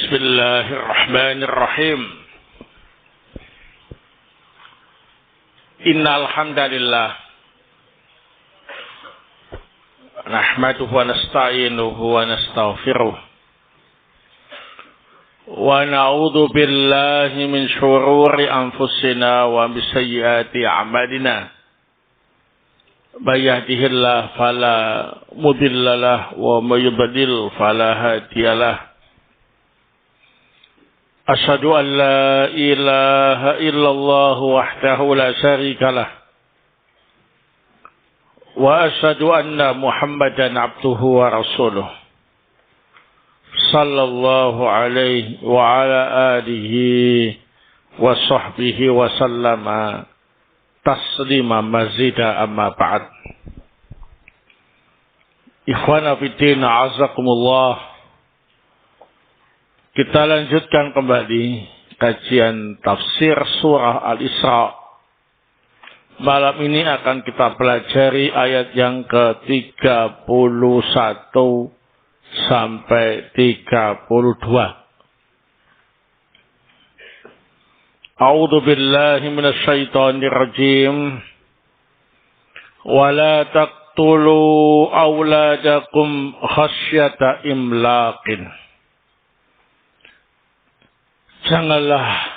Bismillahirrahmanirrahim. Innal hamdalillah nahmaduhu wa nasta'inuhu wa nastaghfiruh wa na'udzu billahi min shururi anfusina wa min sayyiati a'malina. May yahdihillahu fala mudilla lahu wa may yudlil fala hadiya lahu. Asyhadu an la ilaha illallah wahdahu la syarika lah wa asyhadu anna Muhammadan abduhu wa rasuluh sallallahu alaihi wa ala alihi wa sahbihi wa sallama taslima mazida amma ba'd. Ikhwana fiddin, a'azakumullah. Kita lanjutkan kembali kajian tafsir surah Al-Isra. Malam ini akan kita pelajari ayat yang ke-31 sampai 32. A'udzu billahi minasy syaithanir rajim. Wa la taqtulu auladakum khasyata imlaqin. Janganlah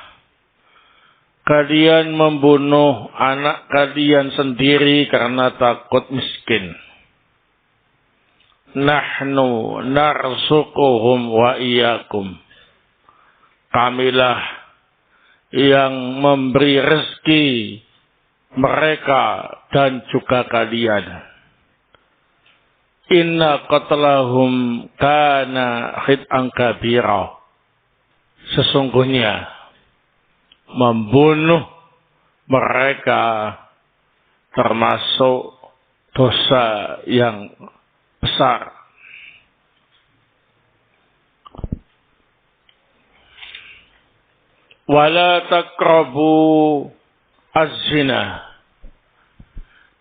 kalian membunuh anak kalian sendiri karena takut miskin. Nahnu narzuquhum wa iyyakum. Kamilah yang memberi rezeki mereka dan juga kalian. Inna qatlahum kana khit'an kabira. Sesungguhnya membunuh mereka termasuk dosa yang besar. Wala taqrabu az-zina.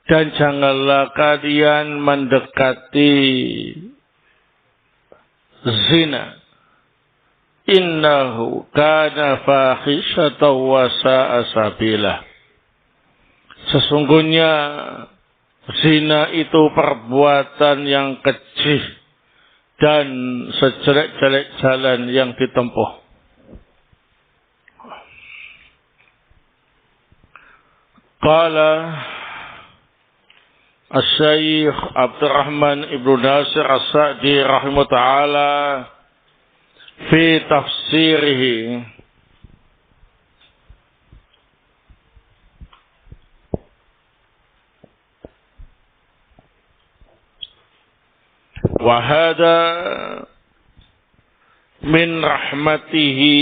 Dan janganlah kalian mendekati zina. Innahu kana fahisyatan wa sa'a sabila. Sesungguhnya zina itu perbuatan yang keji dan sejelek-jelek jalan yang ditempuh. Qala Asy-Syaikh Abdurrahman Ibnu Nasir As-Sa'di rahimahullah ta'ala fi tafsirihi wa hadha min rahmatihi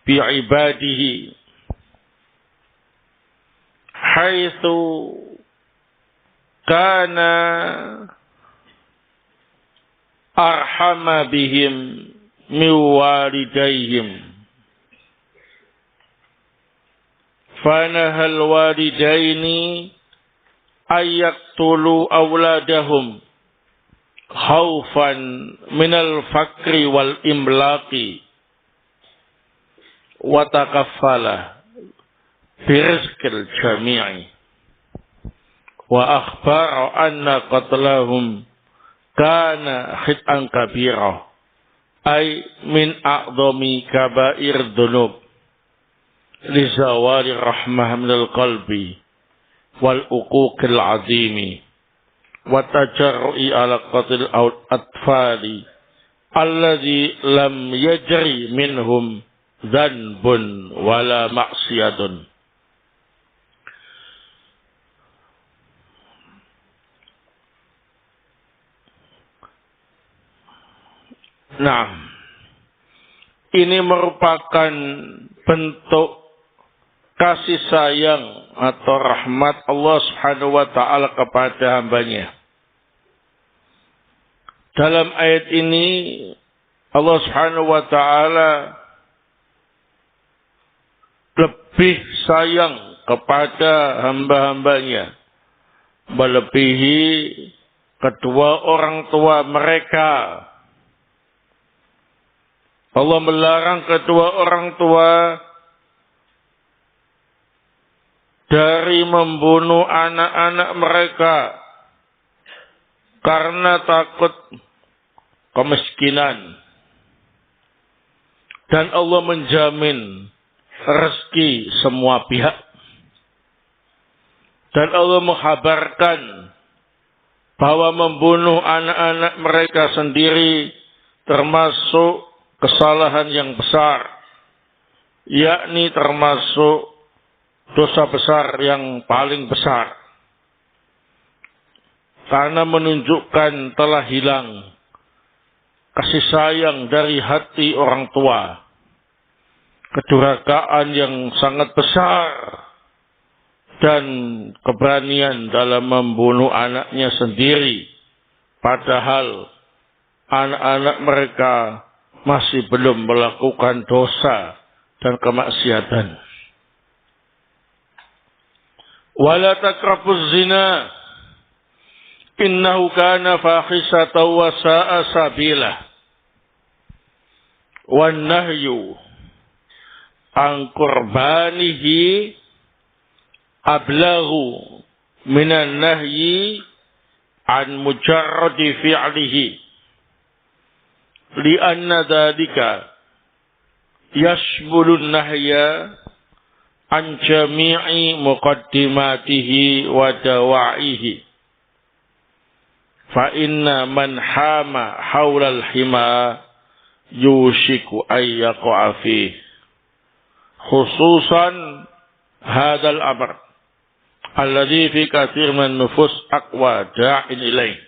bi ibadihi haitsu kana arhama bihim min walidayhim fanahal walidaini ayaktulu awladahum khaufan minal fakri wal imlaqi wa takaffala birizqil jami'i wa akhbara anna qatlahum kana khit'an kabira ay min a'dhami kaba'ir dhunub li zawali rahmah minal qalbi wal uquqil azimi wa tajarru'i ala qatil atfali alladhi lam yajri minhum dhanbun wala ma'siyatun. Nah, ini merupakan bentuk kasih sayang atau rahmat Allah Subhanahu wa ta'ala kepada hambanya. Dalam ayat ini Allah Subhanahu wa ta'ala lebih sayang kepada hamba-hambanya, melebihi kedua orang tua mereka. Allah melarang kedua orang tua dari membunuh anak-anak mereka karena takut kemiskinan. Dan Allah menjamin rezeki semua pihak. Dan Allah menghabarkan bahwa membunuh anak-anak mereka sendiri termasuk kesalahan yang besar, yakni termasuk dosa besar yang paling besar, karena menunjukkan telah hilang kasih sayang dari hati orang tua, kedurhakaan yang sangat besar, dan keberanian dalam membunuh anaknya sendiri, padahal anak-anak mereka masih belum melakukan dosa dan kemaksiatan. Wala taqrabuz zina innahu kana fahisatan wa sa'a sabila. Wan nahyu an qurbanihi ablaghu minan nahyi an mujarradi fi'lihi. Lianna dhalika yashmulun nahya an jami'i muqaddimatihi wa dawa'ihi. Fa inna man hama hawla al-hima yushiku an yaqa'a fihi. Khususan hadzal amr alladhi fi katsir min nufus aqwa da'in ilaih.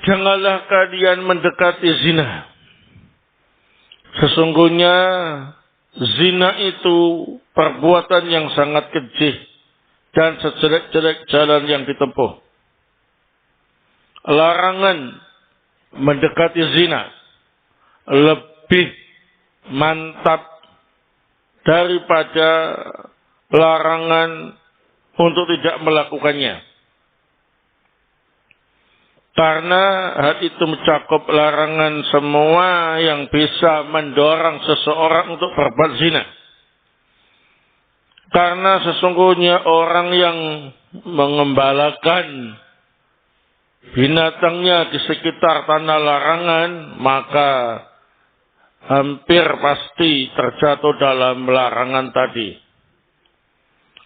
Janganlah kalian mendekati zina. Sesungguhnya zina itu perbuatan yang sangat keji dan sejelek-jelek jalan yang ditempuh. Larangan mendekati zina lebih mantap daripada larangan untuk tidak melakukannya. Karena hal itu mencakup larangan semua yang bisa mendorong seseorang untuk berbuat zina. Karena sesungguhnya orang yang mengembalakan binatangnya di sekitar tanah larangan, maka hampir pasti terjatuh dalam larangan tadi.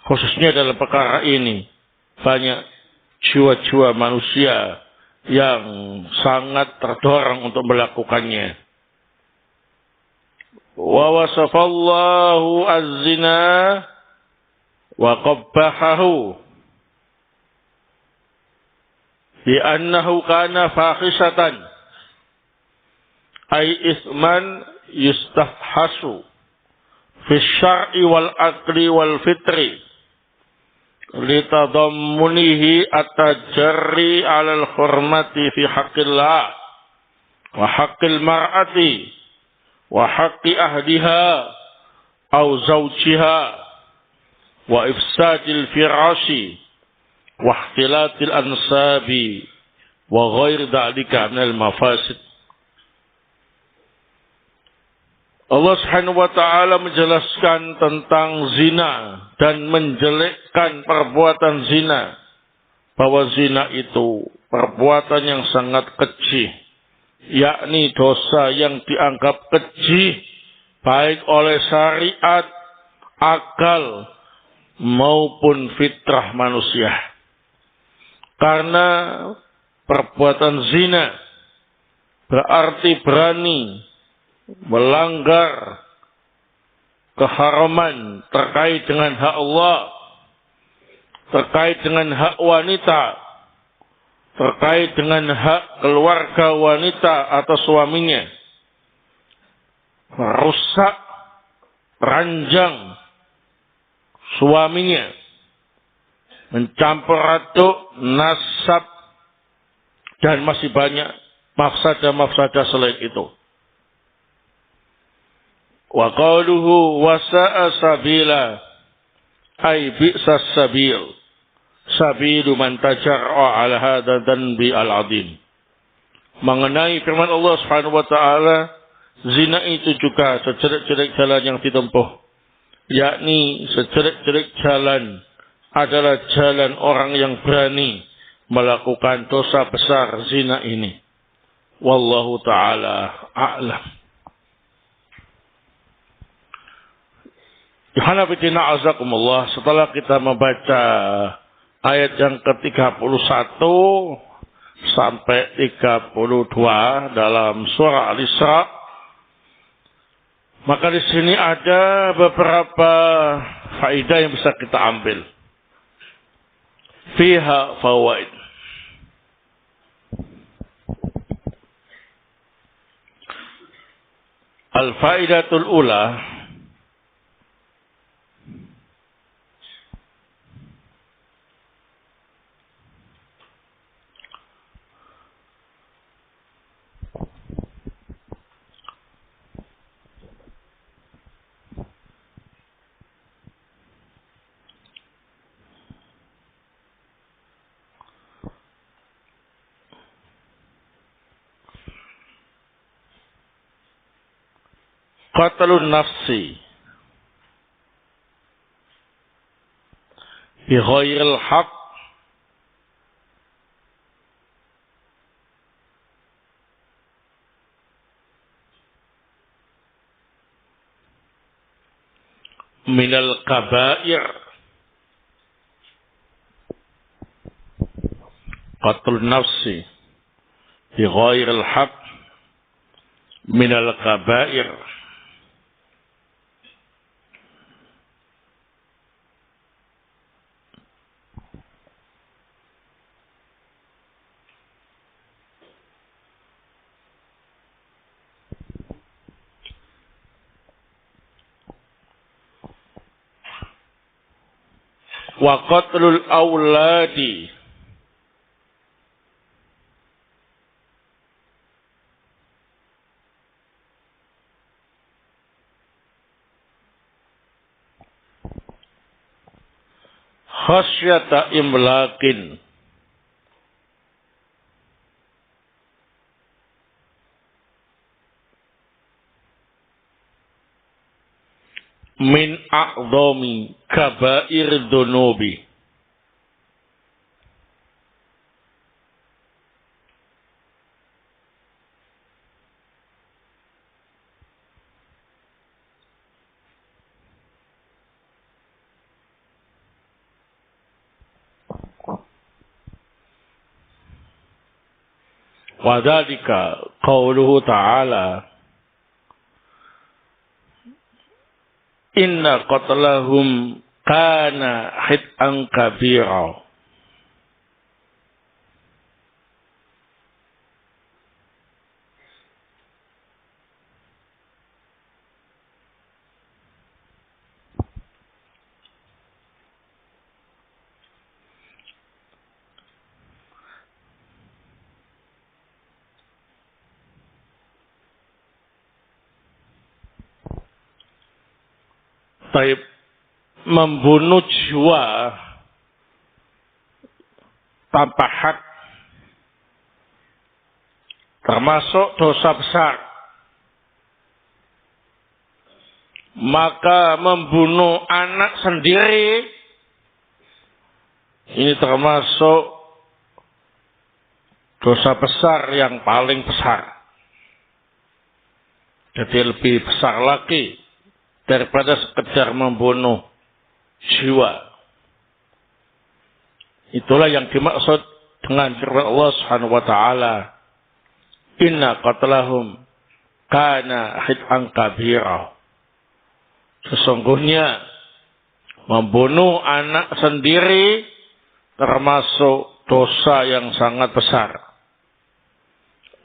Khususnya dalam perkara ini, banyak jiwa-jiwa manusia yang sangat terdorong untuk melakukannya. Wa wasafallahu az-zina wa qabbahahu bi annahu kana fahisatan ay isman yustahhasu fi syar'i wal aqli wal fitri litadammunihi at-tajarri 'alal hurmati fi haqqillah wa haqqil mar'ati wa haqqi ahliha aw zawjiha wa ifsadil firashi wa ikhtilatil ansabi wa ghairi dzalika minal mafasid. Allah Subhanahu wa ta'ala menjelaskan tentang zina dan menjelekkan perbuatan zina. Bahwa zina itu perbuatan yang sangat keji. Yakni dosa yang dianggap keji baik oleh syariat, akal, maupun fitrah manusia. Karena perbuatan zina berarti berani melanggar keharaman terkait dengan hak Allah, terkait dengan hak wanita, terkait dengan hak keluarga wanita atau suaminya, merusak ranjang suaminya, mencampur aduk nasab, dan masih banyak mafsadah-mafsadah selain itu. Wa qaluhu wasa'a sabila ay bi'sas sabilu man tajarra ala hadha dhanbi al-'azim. mengenai firman Allah Subhanahu wa taala, zina itu juga sejelek-jelek jalan yang ditempuh, yakni sejelek-jelek jalan adalah jalan orang yang berani melakukan dosa besar zina ini. Wallahu taala a'lam. Yohanabidina azakumullah, setelah kita membaca ayat yang ke-31 sampai 32 dalam surah Al-Isra, maka di sini ada beberapa faedah yang bisa kita ambil. Fiha fawaid. Al-faidatul ula, qatlun nafsi bi ghairil haq minal kabair. Qatlun nafsi bi ghairil haq minal kabair. Wa qatlul awladi khasyata imlakin min a'dhami kabair dunubi. Wa dzalika qauluhu ta'ala, inna qatlahum kana hit'an kabira. Taib, membunuh jiwa tanpa hak termasuk dosa besar. Maka membunuh anak sendiri ini termasuk dosa besar yang paling besar. Jadi lebih besar lagi daripada sekedar membunuh jiwa. Itulah yang dimaksud dengan firman Allah Subhanahu wa taala, inna qatlahum kana hit'an kabira. Sesungguhnya membunuh anak sendiri termasuk dosa yang sangat besar.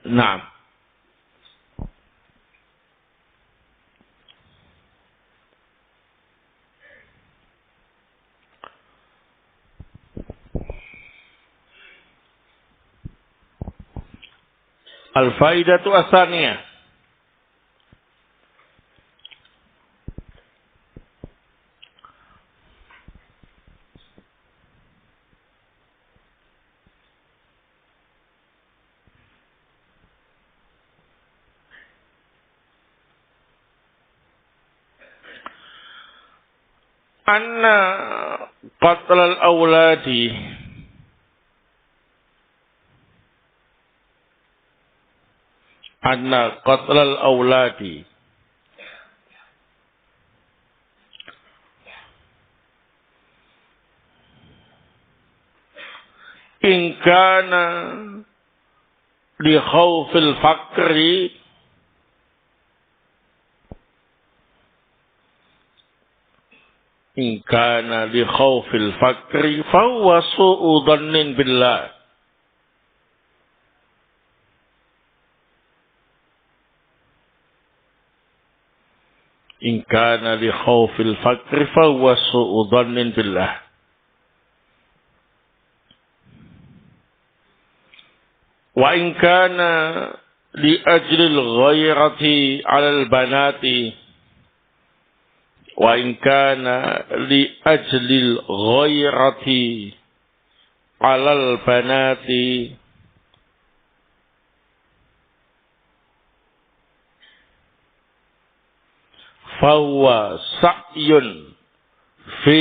Nah, al-faidatu asaniyah, anna qatlal awladi in kana li khawfil fakri fahuwa su'u dhannin billah. In kana li khawfil fakri fahuwa su'u dhannin billah. Wa in kana li ajlil ghairati 'alal banati wa in kana li ajlil ghairati 'alal banati fahuwa sa'yun fi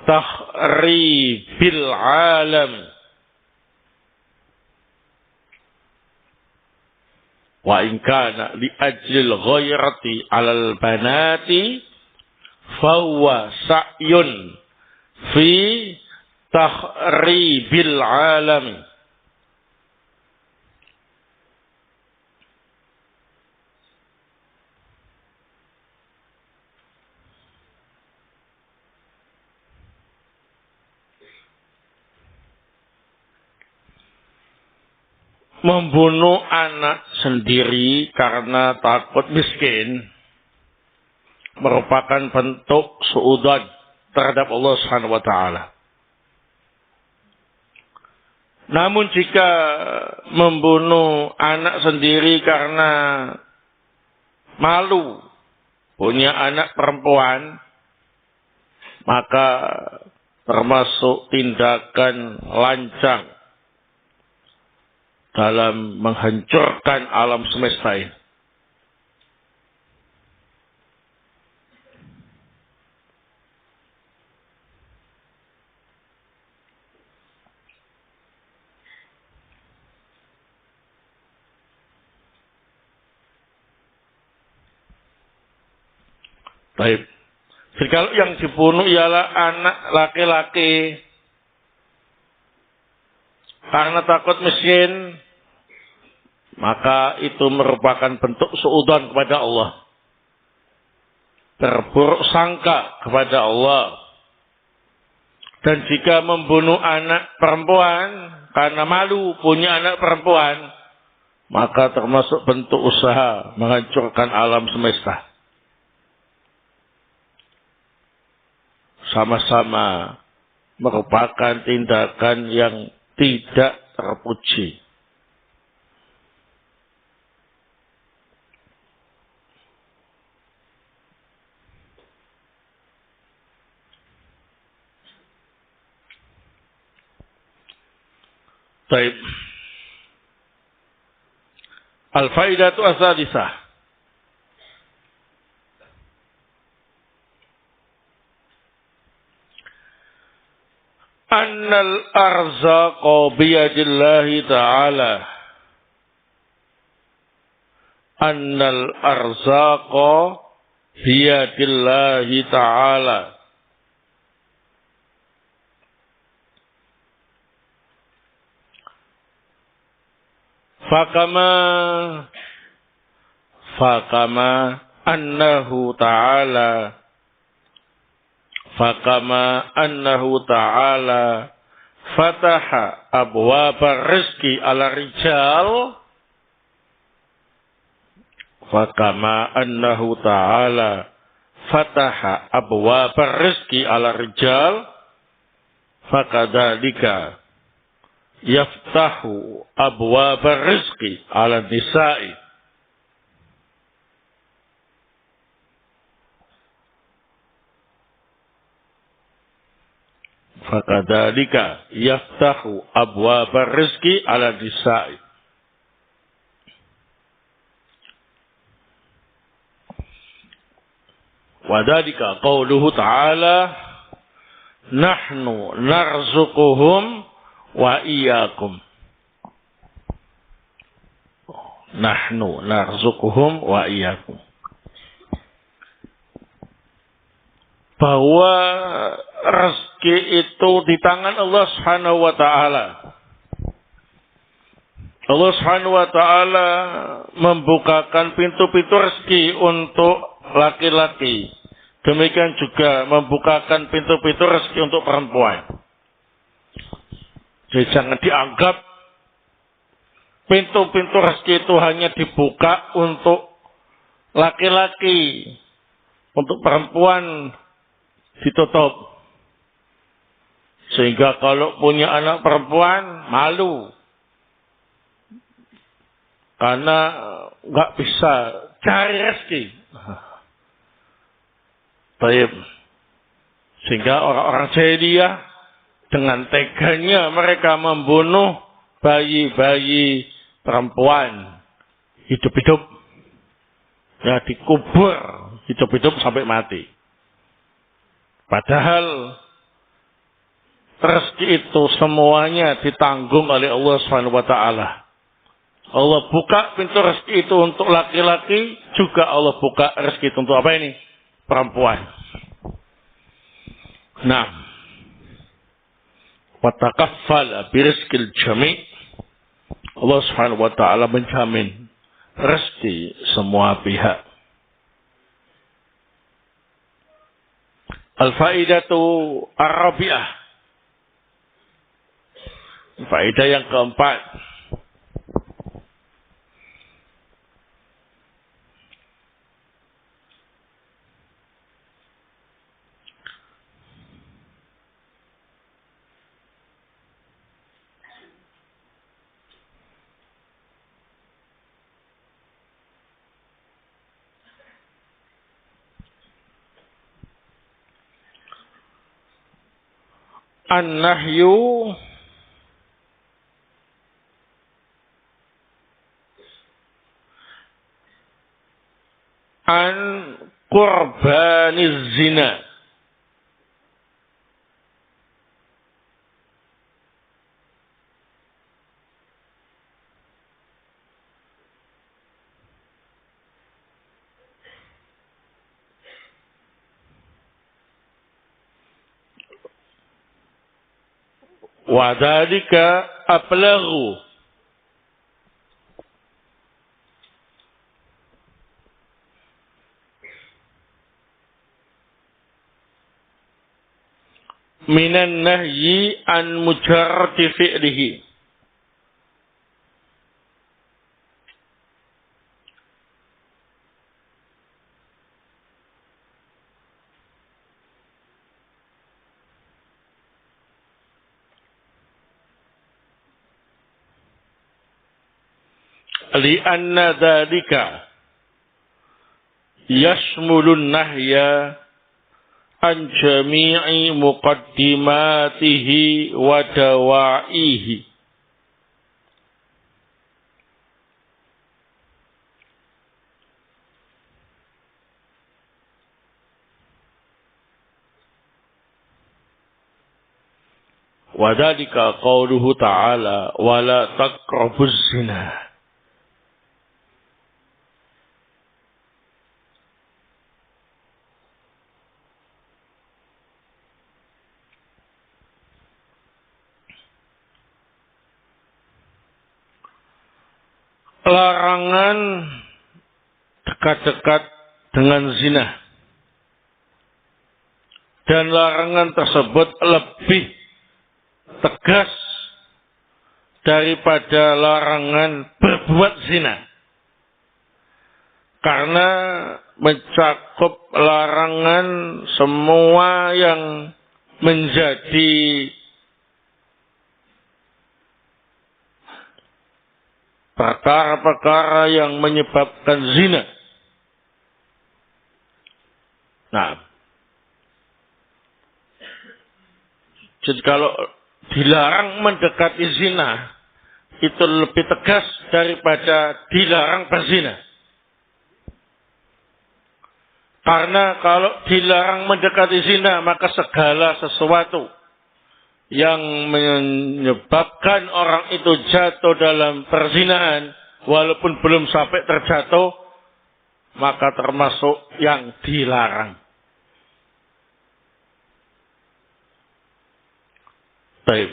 takhribil alam. Wa in kana li ajlil ghairati 'alal banati fahuwa sa'yun fi takhribil alam. Membunuh anak sendiri karena takut miskin merupakan bentuk suudzon terhadap Allah Subhanahu wa taala. Namun jika membunuh anak sendiri karena malu punya anak perempuan, maka termasuk tindakan lancang dalam menghancurkan alam semesta ini. Baik. Jadi kalau yang dibunuh ialah anak laki-laki karena takut miskin, maka itu merupakan bentuk suudzon kepada Allah. Berburuk sangka kepada Allah. Dan jika membunuh anak perempuan karena malu punya anak perempuan, maka termasuk bentuk usaha menghancurkan alam semesta. Sama-sama merupakan tindakan yang tidak terpuji. Baik. Al-faidatu as-sadisah. Annal arzaqa biyadillahi ta'ala. Annal arzaqa biyadillahi ta'ala. Fakama annahu ta'ala fataha abwaba rizki ala rijal. Fakama annahu ta'ala fataha abwaba rizki ala rijal, fakadzalika yaftahu abwaba rizki ala nisa'i. Fakadzalika yaftahu abwaba rizki ala nisa'i. Wadhalika qauluhu ta'ala nahnu narzuquhum wa iyyakum. Nahnu narzuquhum wa iyyakum. Bahwa rezeki itu di tangan Allah Subhanahu wa taala. Allah Subhanahu wa taala membukakan pintu-pintu rezeki untuk laki-laki. Demikian juga membukakan pintu-pintu rezeki untuk perempuan. Jadi jangan dianggap pintu-pintu rezeki itu hanya dibuka untuk laki-laki. Untuk perempuan ditutup. Sehingga kalau punya anak perempuan malu. Karena nggak bisa cari rezeki. Baik. Sehingga orang-orang jahiliyah dengan teganya mereka membunuh bayi-bayi perempuan hidup-hidup. Ya dikubur hidup-hidup sampai mati. Padahal rezeki itu semuanya ditanggung oleh Allah Subhanahu wa taala. Allah buka pintu rezeki itu untuk laki-laki, juga Allah buka rezeki itu untuk apa ini? Perempuan. Nah, wa takaffala birizqil jami'. Allah Subhanahu wa taala menjamin rezeki semua pihak. Al-faidatu ar-rabi'ah. Faedah yang keempat. An-nahyu an qurbaniz zina. Wa dzalika ablaghu. Minan nahyi an mujarrati fi'lihi. Lianna dzalika yashmulun nahya an jami'i muqaddimatihi wa dawa'ihi. Wa dzalika qauluhu ta'ala wa la taqrabuz zina. Larangan dekat-dekat dengan zina. Dan larangan tersebut lebih tegas daripada larangan berbuat zina. Karena mencakup larangan semua yang menjadi perkara-perkara yang menyebabkan zina. Nah, jadi kalau dilarang mendekati zina, itu lebih tegas daripada dilarang berzina. Karena kalau dilarang mendekati zina, maka segala sesuatu yang menyebabkan orang itu jatuh dalam perzinahan, walaupun belum sampai terjatuh, maka termasuk yang dilarang. Baik.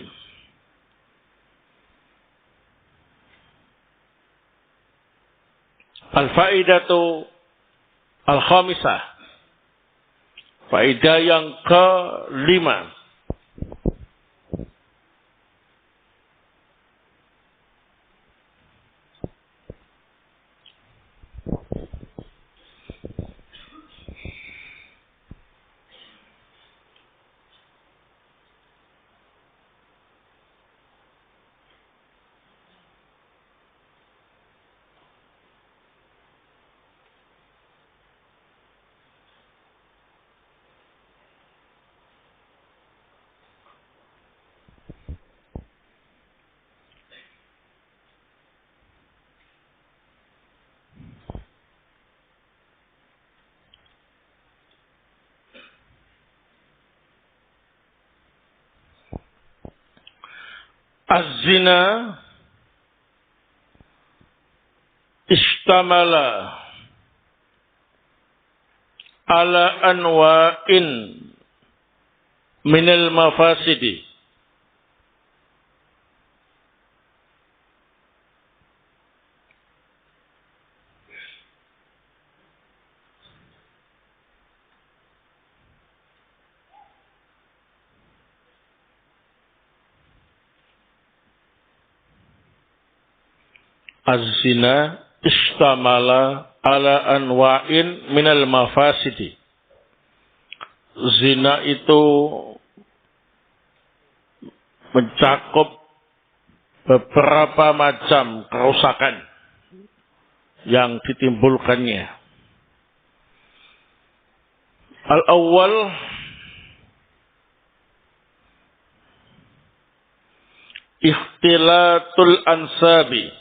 Al-faidatu al-khamisah. Faidah yang kelima. Az-zina istamala ala anwa'in minal mafasidi. Az-zina istamala ala anwa'in minal mafasidi. Zina itu mencakup beberapa macam kerusakan yang ditimbulkannya. Al-awwal, ikhtilatul ansabi.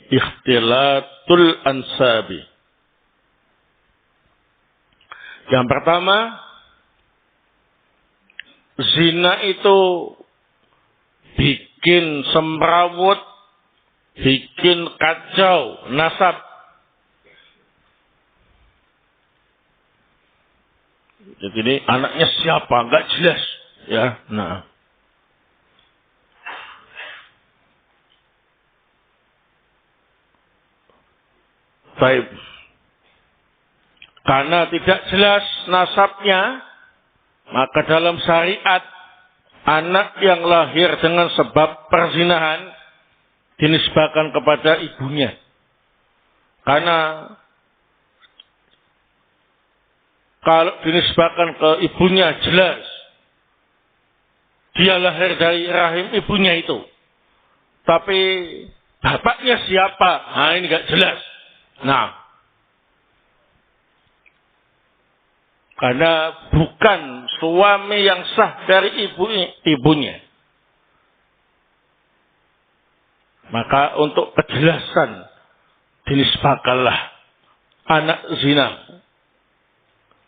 Ikhtilatul ansabi. Yang pertama, zina itu bikin semrawut, bikin kacau nasab. Jadi ini anaknya siapa? Enggak jelas, ya. Nah, baik. Karena tidak jelas nasabnya, maka dalam syariat anak yang lahir dengan sebab perzinahan dinisbahkan kepada ibunya. Karena kalau dinisbahkan ke ibunya jelas dia lahir dari rahim ibunya itu. Tapi bapaknya siapa? Nah, ini enggak jelas. Nah, karena bukan suami yang sah dari ibunya. Maka untuk kejelasan dinisbahkanlah anak zina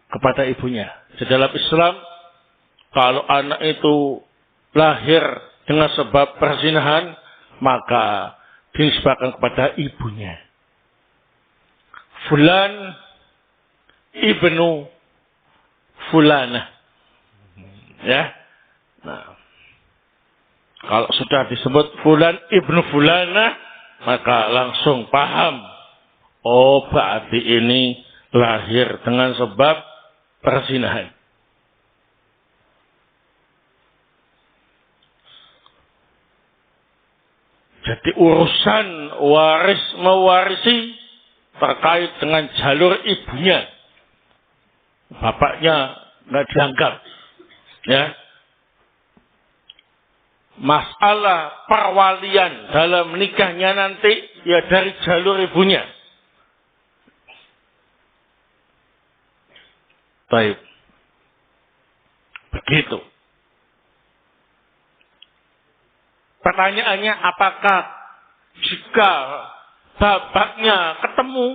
kepada ibunya. Di dalam Islam, kalau anak itu lahir dengan sebab perzinahan, maka dinisbahkan kepada ibunya. Fulan ibnu fulana. Ya. Nah, kalau sudah disebut fulan ibnu fulana, maka langsung paham. Oh, berarti ini lahir dengan sebab perzinahan. Jadi urusan waris mewarisi terkait dengan jalur ibunya. Bapaknya nggak dianggap. Ya. Masalah perwalian dalam nikahnya nanti ya dari jalur ibunya. Baik. Begitu. Pertanyaannya, apakah jika bapaknya ketemu,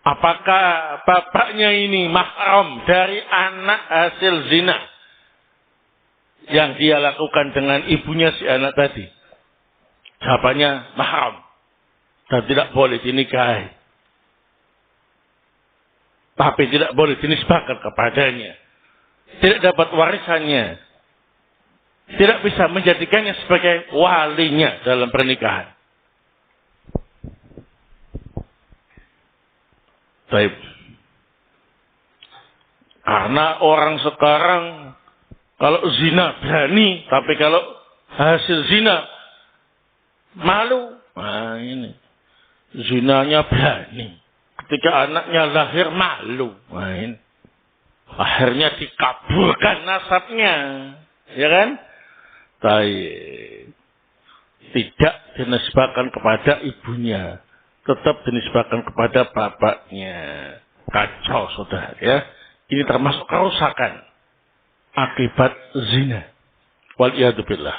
apakah bapaknya ini mahram dari anak hasil zina yang dia lakukan dengan ibunya si anak tadi? Jawabannya mahram dan tidak boleh dinikahi. Tapi tidak boleh dinisbahkan kepadanya. Tidak dapat warisannya. Tidak bisa menjadikannya sebagai walinya dalam pernikahan. Baik. Karena orang sekarang kalau zina berani, tapi kalau hasil zina malu. Nah ini. Zinanya berani. Ketika anaknya lahir malu. Nah ini. Akhirnya dikaburkan nasabnya. Ya kan? Tapi tidak dinisbahkan kepada ibunya. Tetap dinisbahkan kepada bapaknya. Kacau, saudara. Ya. Ini termasuk kerusakan akibat zina. Waliyadzubillah.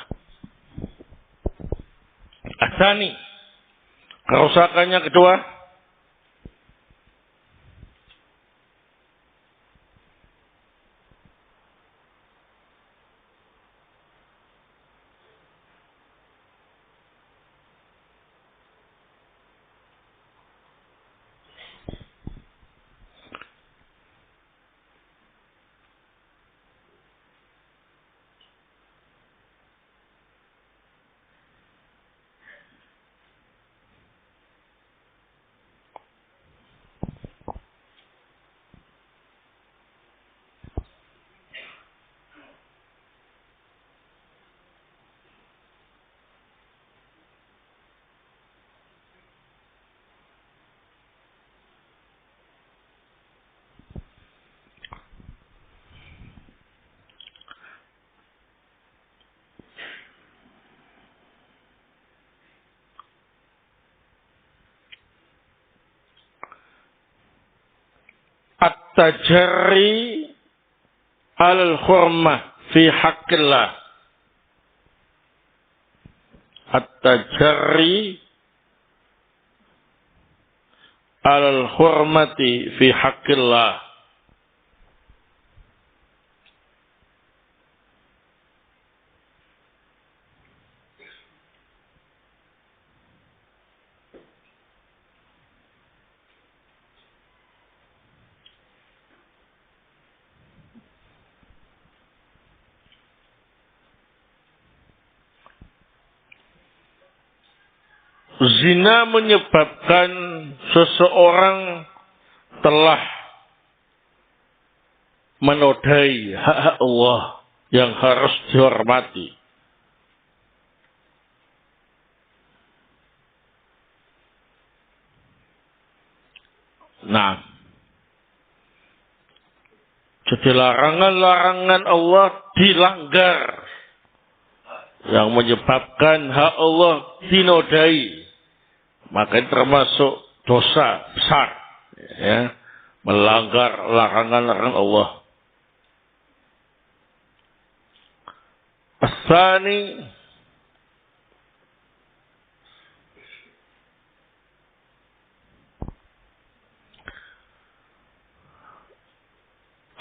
Asani. Kerusakannya kedua. At-tajarri al-hurmah fi haqqillah. At-tajarri al-hurmati fi haqqillah. Zina menyebabkan seseorang telah menodai hak Allah yang harus dihormati. Nah, jadi larangan-larangan Allah dilanggar yang menyebabkan hak Allah dinodai. Maka termasuk dosa besar, ya, melanggar larangan-larangan Allah. Asani,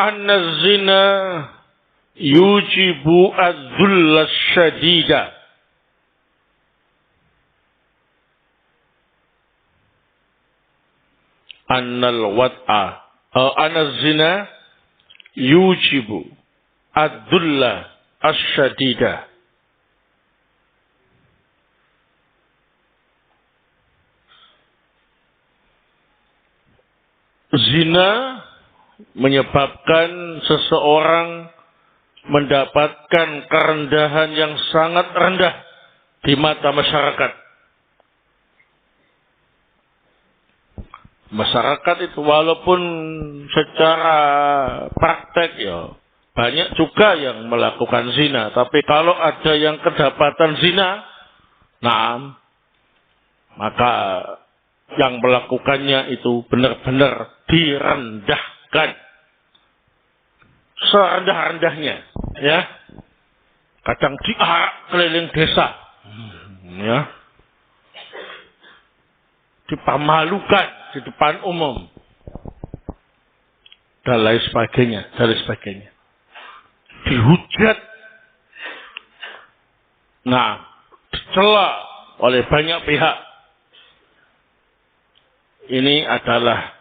anna zina yujibu adzulla syadida. Annal wat'a anna zina yujibu ad-dulla asyadida. Zina menyebabkan seseorang mendapatkan kerendahan yang sangat rendah di mata masyarakat. Masyarakat itu walaupun secara praktek ya banyak juga yang melakukan zina, tapi kalau ada yang kedapatan zina, nah maka yang melakukannya itu benar-benar direndahkan serendah-rendahnya, ya. kadang diarak keliling desa, ya, dipermalukan di depan umum, dan lain sebagainya, dihujat, nah, dicela oleh banyak pihak. Ini adalah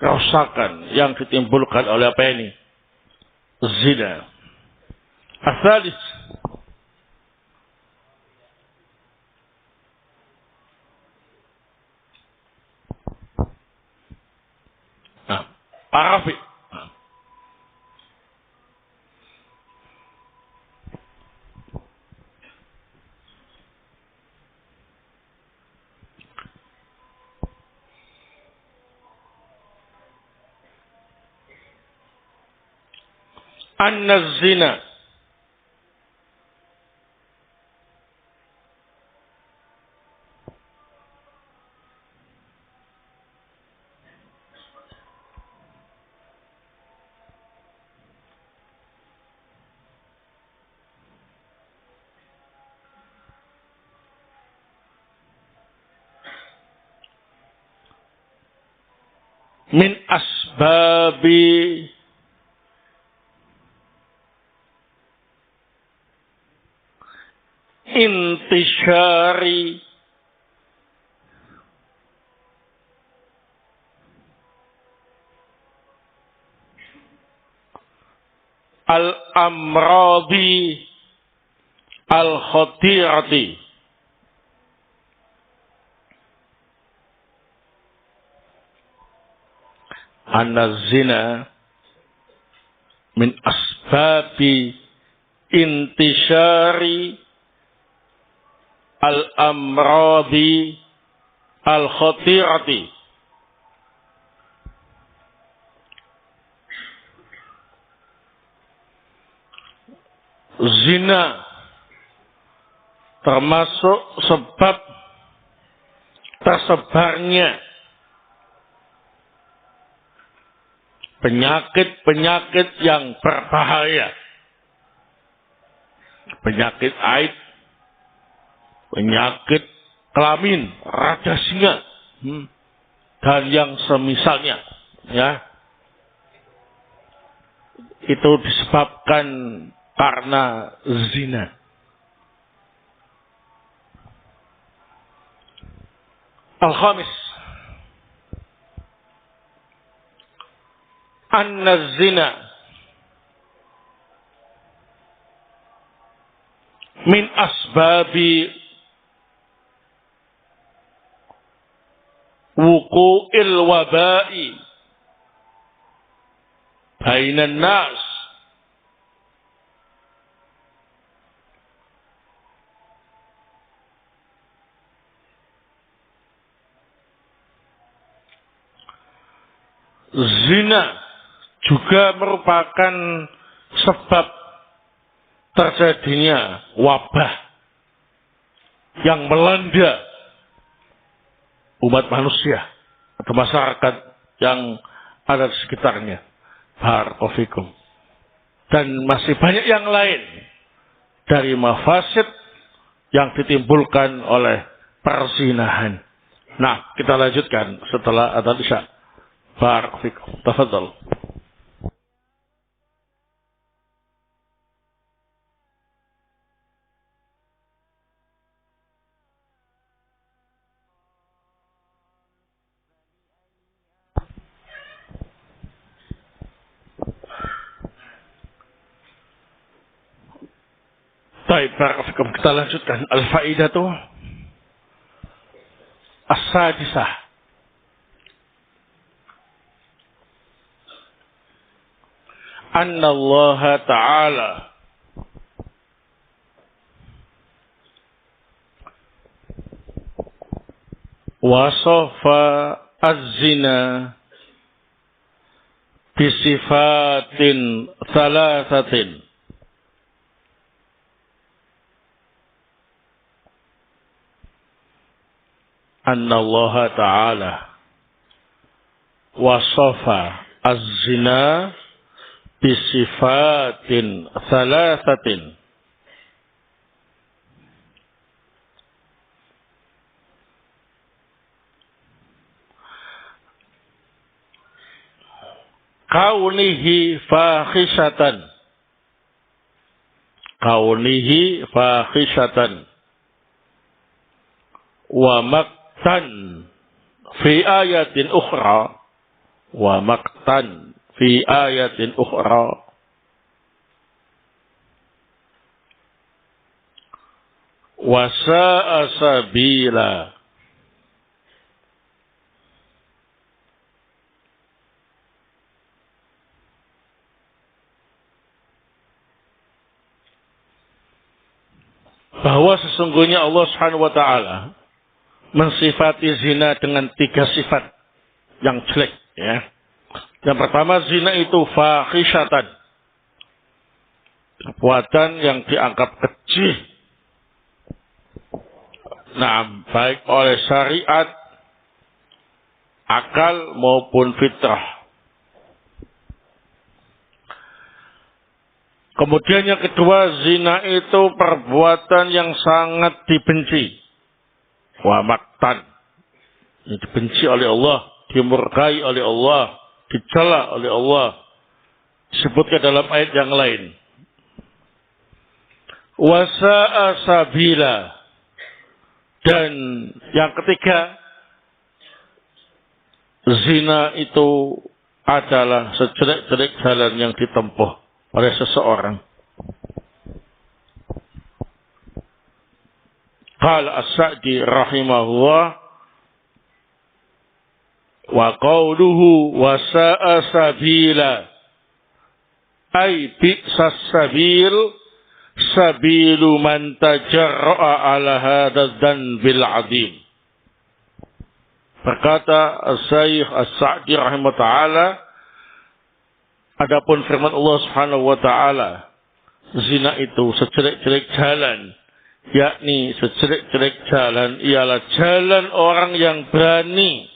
kerusakan yang ditimbulkan oleh apa ini? Zina. Asalis. Nah, Arabi. Anna zina min asbabi intishari al-amradi al-khatirati. Anna zina min asbabi intishari al-amradi al-khatirati. Zina termasuk sebab tersebarnya penyakit-penyakit yang berbahaya. Penyakit AIDS, penyakit kelamin, raja singa, dan yang semisalnya, ya, itu disebabkan karena zina. Al-khamis, anna zina min asbabi wuqu'il waba'i bainan nas. Zina juga merupakan sebab terjadinya wabah yang melanda umat manusia atau masyarakat yang ada di sekitarnya. Barakallahu. Dan masih banyak yang lain dari mafasid yang ditimbulkan oleh perzinahan. Nah, kita lanjutkan setelah adzan isya. Barakallahu. Tafadhal. Baik, barakallahu. Kita lanjutkan al-faidatu as-sadisah. Anna Allah Ta'ala wasafa az-zina bisifatin thalathatin. Anna Allah Ta'ala wasafa az-zina bisifatin thalathatin. kaunihi fakhishatan. Kaunihi fakhishatan. Wa maktan fi ayatin ukhra. Wa maktan fi ayatin ukhra. Wa sa'a sabila. Bahwa sesungguhnya Allah Subhanahu wa taala mensifati zina dengan 3 sifat yang jelek, ya. Yang pertama, zina itu fakhishatan. Perbuatan yang dianggap keji. Nah, baik oleh syariat, akal maupun fitrah. Kemudian yang kedua, zina itu perbuatan yang sangat dibenci. Wa maktan. Dibenci oleh Allah, dimurkai oleh Allah, dicela oleh Allah. Disebutkan dalam ayat yang lain. Wa sa'a sabila. Dan yang ketiga, zina itu adalah sejelek-jelek jalan yang ditempuh oleh seseorang. Qala As-Sa'di rahimahullah wa qawluhu wa sa'a sabila ay bi'sas sabil sabilu man tajarra'a ala hadha dzanbil 'adzim. Berkata As-Syaikh As-Sa'di rahimahullah ta'ala, adapun firman Allah Subhanahu wa taala, zina itu sejelek-jelek jalan, yakni sejelek-jelek jalan ialah jalan orang yang berani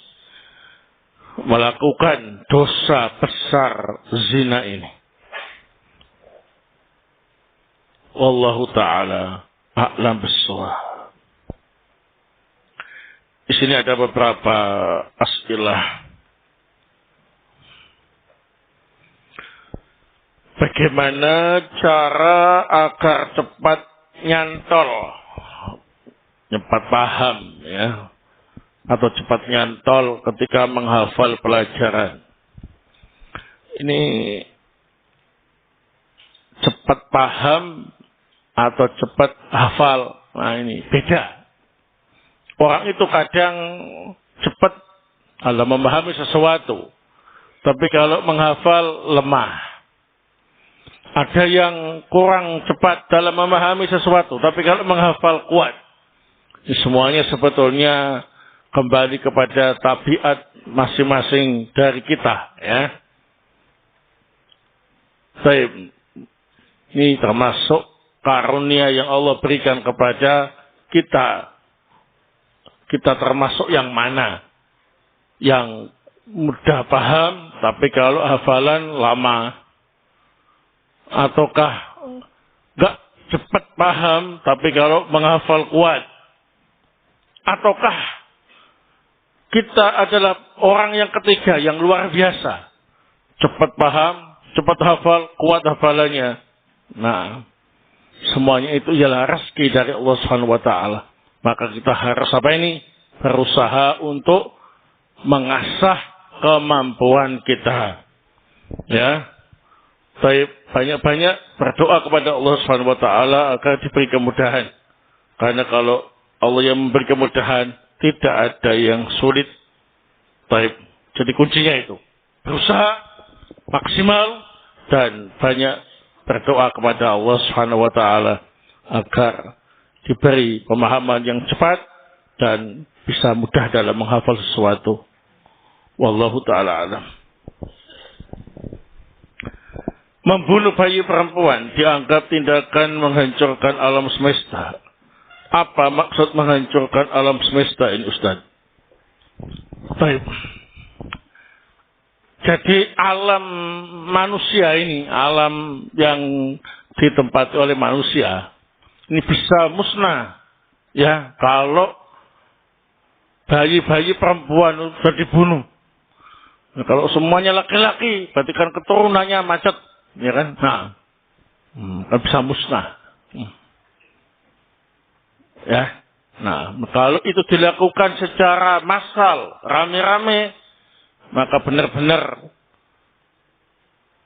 melakukan dosa besar zina ini. Wallahu taala a'lam bissawab. Di sini ada beberapa as'ilah. Bagaimana cara agar cepat nyantol, cepat paham, ya, atau cepat nyantol ketika menghafal pelajaran. Ini cepat paham atau cepat hafal, nah ini beda. Orang itu kadang cepat dalam memahami sesuatu, tapi kalau menghafal lemah. Ada yang kurang cepat dalam memahami sesuatu, tapi kalau menghafal kuat. Semuanya sebetulnya kembali kepada tabiat masing-masing dari kita, ya. Baik. Ini termasuk karunia yang Allah berikan kepada kita. Kita termasuk yang mana? Yang mudah paham, tapi kalau hafalan lama. Ataukah gak cepat paham, tapi kalau menghafal kuat? Ataukah kita adalah orang yang ketiga, yang luar biasa? Cepat paham, cepat hafal, kuat hafalannya. Nah, semuanya itu ialah rezeki dari Allah Subhanahu wa taala. Maka kita harus apa ini? Berusaha untuk mengasah kemampuan kita. Ya. Baik, banyak-banyak berdoa kepada Allah Subhanahu wa taala agar diberi kemudahan. Karena kalau Allah yang memberi kemudahan, tidak ada yang sulit. Baik. Jadi kuncinya itu berusaha maksimal dan banyak berdoa kepada Allah Subhanahu wa taala agar diberi pemahaman yang cepat dan bisa mudah dalam menghafal sesuatu. Wallahu taala alam. Membunuh bayi perempuan dianggap tindakan menghancurkan alam semesta. Apa maksud menghancurkan alam semesta ini, Ustaz? Baik. Jadi alam manusia ini, alam yang ditempati oleh manusia, ini bisa musnah. Ya, kalau bayi-bayi perempuan sudah dibunuh. Nah, kalau semuanya laki-laki, berarti kan keturunannya macet, ya kan? Nah, kan bisa musnah. Ya. Nah, kalau itu dilakukan secara massal, rame-rame, maka benar-benar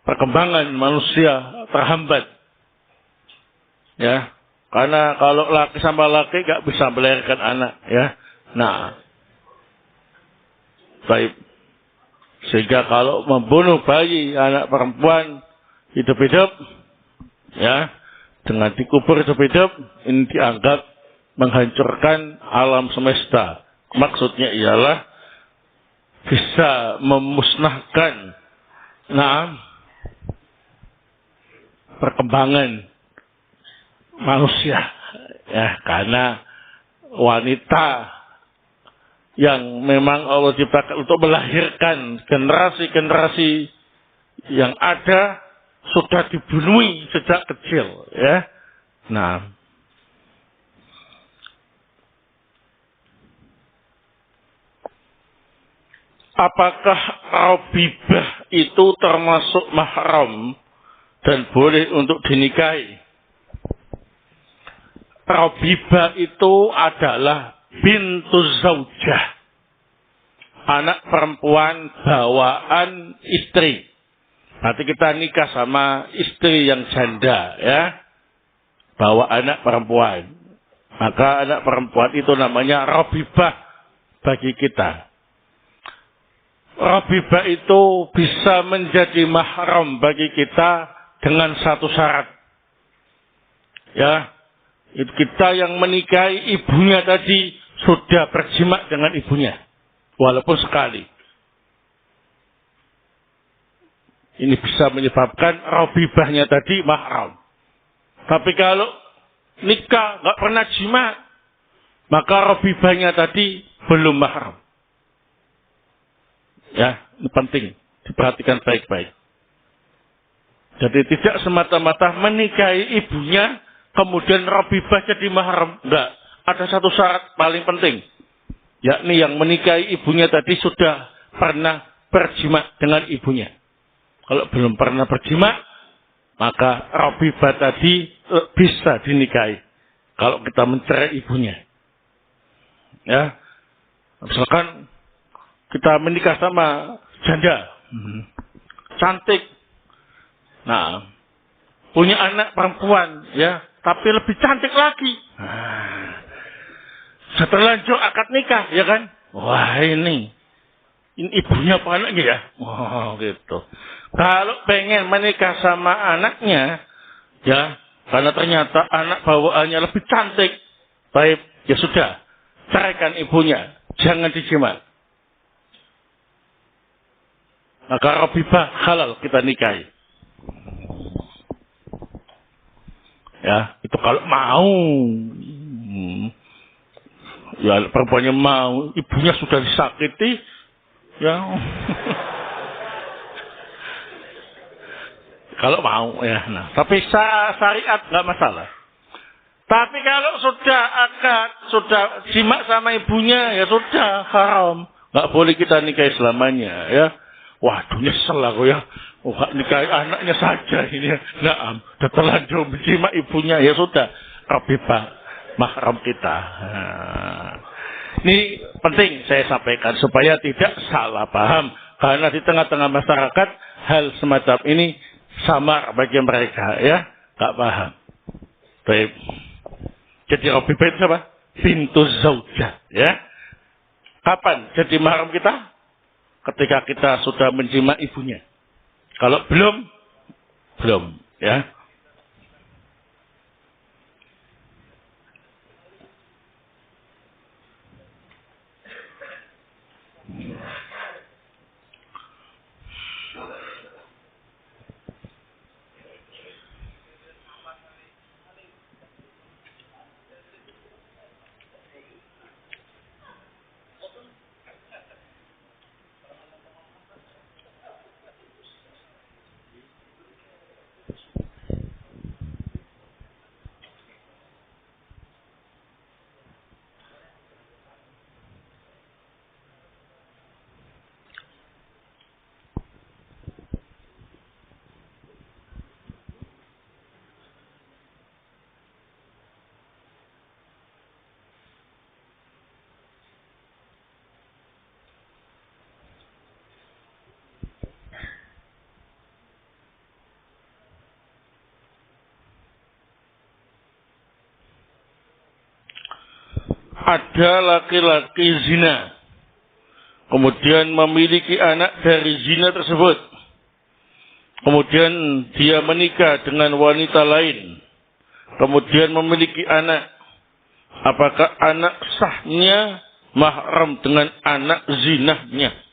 perkembangan manusia terhambat. Ya. Karena kalau laki sama laki gak bisa melahirkan anak, ya. Nah, baik. Sehingga kalau membunuh bayi anak perempuan hidup-hidup, ya, dengan dikubur hidup-hidup, ini dianggap menghancurkan alam semesta. Maksudnya ialah bisa memusnahkan, nah, perkembangan manusia, ya, karena wanita yang memang Allah ciptakan untuk melahirkan generasi-generasi yang ada sudah dibunuhi sejak kecil, ya. Nah, apakah Rabibah itu termasuk mahram dan boleh untuk dinikahi? Rabibah itu adalah bintu zaujah, anak perempuan bawaan istri. Nanti kita nikah sama istri yang janda, ya, bawa anak perempuan. Maka anak perempuan itu namanya Rabibah bagi kita. Rabibah itu bisa menjadi mahram bagi kita dengan satu syarat. Ya, itu kita yang menikahi ibunya tadi sudah berjima dengan ibunya, walaupun sekali. Ini bisa menyebabkan Rabibahnya tadi mahram. Tapi kalau nikah nggak pernah jima, maka Rabibahnya tadi belum mahram. Ya, ini penting diperhatikan baik-baik. Jadi tidak semata-mata menikahi ibunya kemudian Rabibah jadi mahram. Enggak. Ada satu syarat paling penting. Yakni yang menikahi ibunya tadi sudah pernah berjima dengan ibunya. Kalau belum pernah berjima, maka Rabibah tadi bisa dinikahi. Kalau kita mencerai ibunya. Ya. Misalkan kita menikah sama janda. Cantik. Nah, punya anak perempuan, ya, tapi lebih cantik lagi. Seterlanjur akad nikah, ya kan? Wah, ini ibunya apa anaknya ya? Wah, gitu. Kalau pengen menikah sama anaknya, ya, karena ternyata anak bawaannya lebih cantik, baik, ya sudah, ceraikan ibunya, jangan dijima. Maka Rabibah halal kita nikahi. Ya, itu kalau mau. Ya, perempuannya mau, ibunya sudah disakiti, ya. Kalau mau, ya. Nah, tapi syariat nggak masalah. Tapi kalau sudah akad, sudah jima sama ibunya, ya sudah haram. Nggak boleh kita nikahi selamanya, ya. Waduh, nyesel aku ya. Oh, nikahi anaknya saja ini. Nah, udah terlanjur menjima ibunya, ya sudah. Rabibah mahram kita. Nah, ini penting saya sampaikan supaya tidak salah paham. Karena di tengah-tengah masyarakat hal semacam ini samar bagi mereka, ya. Gak paham. Baik. Jadi Rabibah itu siapa? Bintu zaujah, ya. Kapan jadi mahram kita? Ketika kita sudah menjima ibunya. Kalau belum, ya. ada laki-laki zina, kemudian memiliki anak dari zina tersebut, kemudian dia menikah dengan wanita lain, kemudian memiliki anak, apakah anak sahnya mahram dengan anak zinahnya?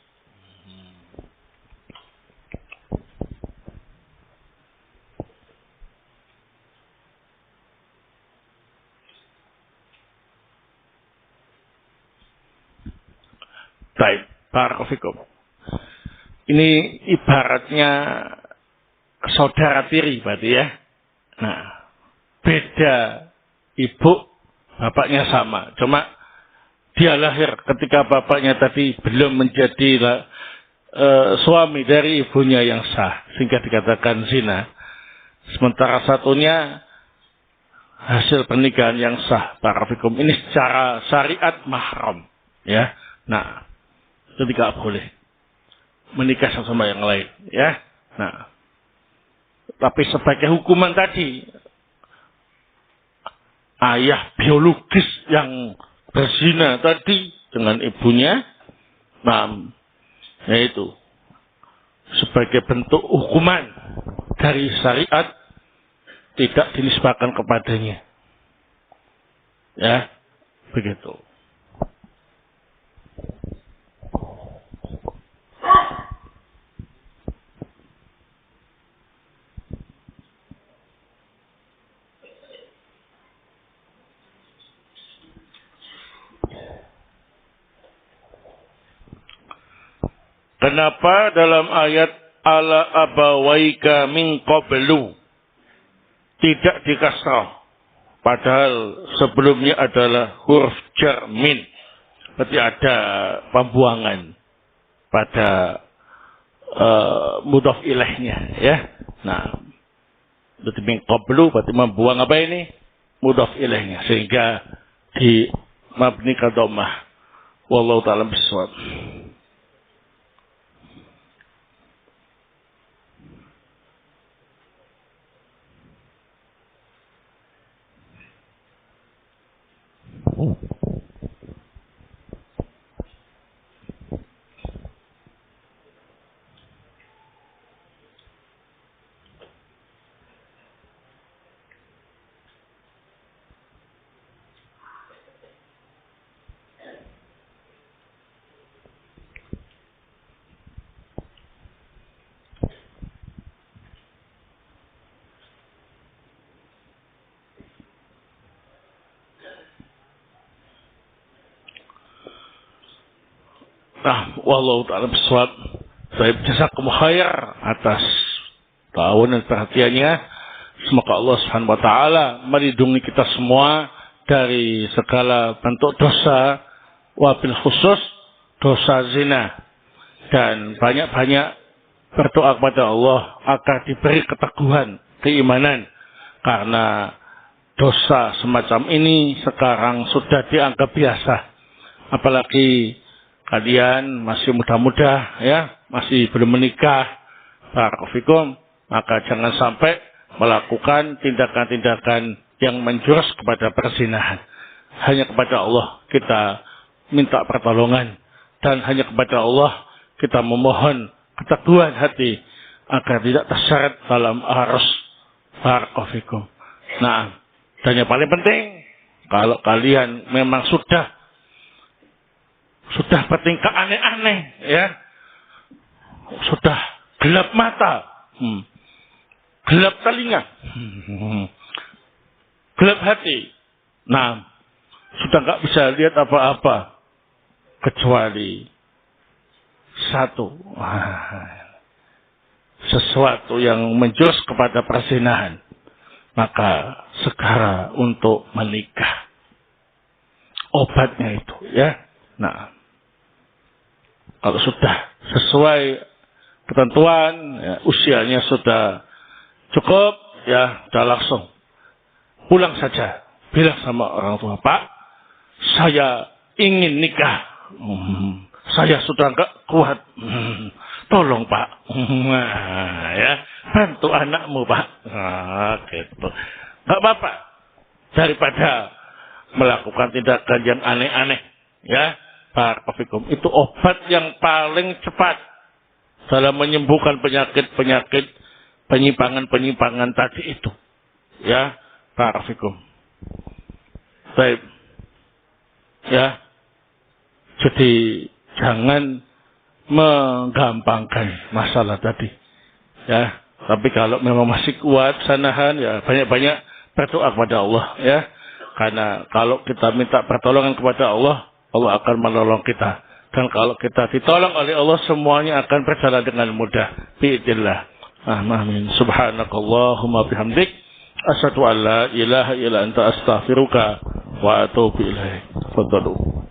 Baik, barakallahu. Ini ibaratnya saudara tiri berarti ya. Nah, beda ibu, bapaknya sama. Cuma dia lahir ketika bapaknya tadi belum menjadi suami dari ibunya yang sah, sehingga dikatakan zina. Sementara satunya hasil pernikahan yang sah. Barakallahu. Ini secara syariat mahram, ya. Nah, itu tidak boleh menikah sama yang lain, ya. Nah, tapi sebagai hukuman tadi, ayah biologis yang berzina tadi dengan ibunya, nah, yaitu sebagai bentuk hukuman dari syariat tidak dinisbahkan kepadanya, ya, begitu. Kenapa dalam ayat ala abawaika min qablu tidak dikasrah, padahal sebelumnya adalah huruf jar min, berarti ada pembuangan pada mudhaf ilaihnya, ya. Nah, berarti min qablu berarti membuang apa ini? Mudhaf ilaihnya, sehingga di mabni ka dhammah. Wallahu ta'ala bissawab. Nah, wallahu ta'ala bisawab. Baik, jazakum khair atas tahu dan perhatiannya. Semoga Allah Subhanahu wa taala melindungi kita semua dari segala bentuk dosa, wabil khusus dosa zina, dan banyak-banyak berdoa kepada Allah agar diberi keteguhan keimanan, karena dosa semacam ini sekarang sudah dianggap biasa. Apalagi kalian masih muda-muda, ya, masih belum menikah, barakallahu, maka jangan sampai melakukan tindakan-tindakan yang menjurus kepada perzinahan. Hanya kepada Allah kita minta pertolongan, dan hanya kepada Allah kita memohon keteguhan hati agar tidak terseret dalam arus, barakallahu. Nah, dan yang paling penting, kalau kalian memang sudah bertingkah aneh-aneh, ya, sudah gelap mata, gelap telinga, gelap hati, nah, sudah nggak bisa lihat apa-apa kecuali satu, sesuatu yang menjurus kepada perzinahan, maka segera untuk menikah. Obatnya itu, ya. Nah, kalau sudah sesuai ketentuan, ya, usianya sudah cukup, ya, sudah langsung pulang saja, bilang sama orang tua, Pak, saya ingin nikah, saya sudah enggak kuat, tolong Pak, ya, bantu anakmu Pak, gitu, enggak apa-apa, daripada melakukan tindakan yang aneh-aneh. Ya, barakallahu. Itu obat yang paling cepat dalam menyembuhkan penyakit-penyakit penyimpangan-penyimpangan tadi itu. Ya, barakallahu. Baik. Ya. Jadi jangan menggampangkan masalah tadi. Ya, tapi kalau memang masih kuat sanahan, ya banyak-banyak berdoa kepada Allah, ya. Karena kalau kita minta pertolongan kepada Allah, Allah akan menolong kita. Dan kalau kita ditolong oleh Allah, semuanya akan berjalan dengan mudah. Bi'idillah. Amin. Subhanakallahumma bihamdik. Asyhadu an la ilaha illa anta astaghfiruka wa atubu ilaik. Fadlu.